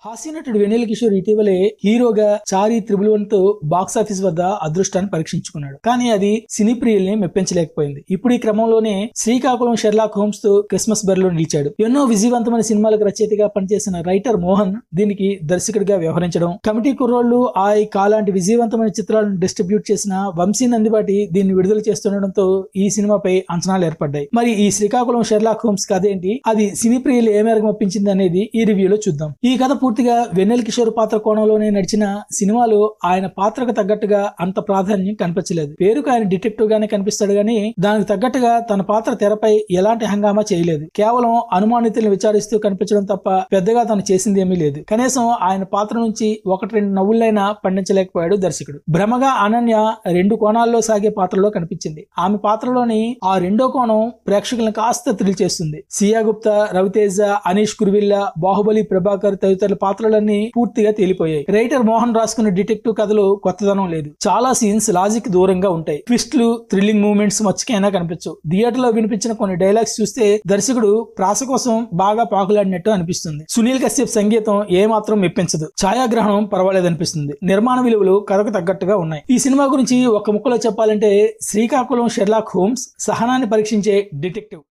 హాస్యనటుడు వెన్నెల కిషోర్ ఇటీవలే హీరోగా చారీ త్రిబుల్ 1 తో బాక్సాఫీస్ వద్ద అదృష్టాన్ని పరీక్షించుకున్నాడు. కానీ అది సినీ ప్రియుల్ని మెప్పించలేకపోయింది. ఇప్పుడు ఈ క్రమంలోనే శ్రీకాకుళం షెర్లాక్ హోమ్స్ తో క్రిస్మస్ బరిలో నిలిచాడు. ఎన్నో విజయవంతమైన సినిమాలకు రచయితగా పనిచేసిన రైటర్ మోహన్ దీనికి దర్శకుడిగా వ్యవహరించడం, కమిటీ కుర్రోళ్లు కాలాంటి విజయవంతమైన చిత్రాలను డిస్ట్రిబ్యూట్ చేసిన వంశీ నందిబాటి దీన్ని విడుదల చేస్తుండటంతో ఈ సినిమాపై అంచనాలు ఏర్పడ్డాయి. మరి ఈ శ్రీకాకుళం షెర్లాక్ హోమ్స్ కథ ఏంటి, అది సినీ ప్రియులు ఏ మేరకు మెప్పించింది అనేది ఈ రివ్యూలో చూద్దాం. ఈ కథ పూర్తిగా వెన్నెల కిషోర్ పాత్ర కోణంలోనే నడిచిన సినిమాలో ఆయన పాత్రకు తగ్గట్టుగా అంత ప్రాధాన్యం కనిపించలేదు. పేరుకు ఆయన డిటెక్టివ్ గానే కనిపిస్తాడు గానీ దానికి తగ్గట్టుగా తన పాత్ర తెరపై ఎలాంటి హంగామా చేయలేదు. కేవలం అనుమానితులను విచారిస్తూ కనిపించడం తప్ప పెద్దగా తను చేసింది ఏమీ లేదు. కనీసం ఆయన పాత్ర నుంచి 1-2 నవ్వులైనా పండించలేకపోయాడు దర్శకుడు. భ్రమగా అనన్య 2 కోణాల్లో సాగే పాత్రలో కనిపించింది. ఆమె పాత్రలోని ఆ రెండో కోణం ప్రేక్షకులను కాస్త థ్రిల్ చేస్తుంది. సియా గుప్తా, రవితేజ, అనీష్ కుర్విల్లా, బాహుబలి ప్రభాకర్ తదితరుల పాత్రలన్నీ పూర్తిగా తేలిపోయాయి. రైటర్ మోహన్ రాసుకున్న డిటెక్టివ్ కథలో కొత్తదనం లేదు. చాలా సీన్స్ లాజిక్ దూరంగా ఉంటాయి. ట్విస్ట్లు, థ్రిల్లింగ్ మూమెంట్స్ మచ్చికైనా కనిపించవు. థియేటర్ లో వినిపించిన కొన్ని డైలాగ్స్ చూస్తే దర్శకుడు ప్రాస కోసం బాగా పాకులాడినట్టు అనిపిస్తుంది. సునీల్ కశ్యప్ సంగీతం ఏమాత్రం మెప్పించదు. ఛాయాగ్రహణం పర్వాలేదనిపిస్తుంది. నిర్మాణ విలువలు కథకు తగ్గట్టుగా ఉన్నాయి. ఈ సినిమా గురించి ఒక ముక్కలో చెప్పాలంటే శ్రీకాకుళం షెర్లాక్ హోమ్స్ సహనాన్ని పరీక్షించే డిటెక్టివ్.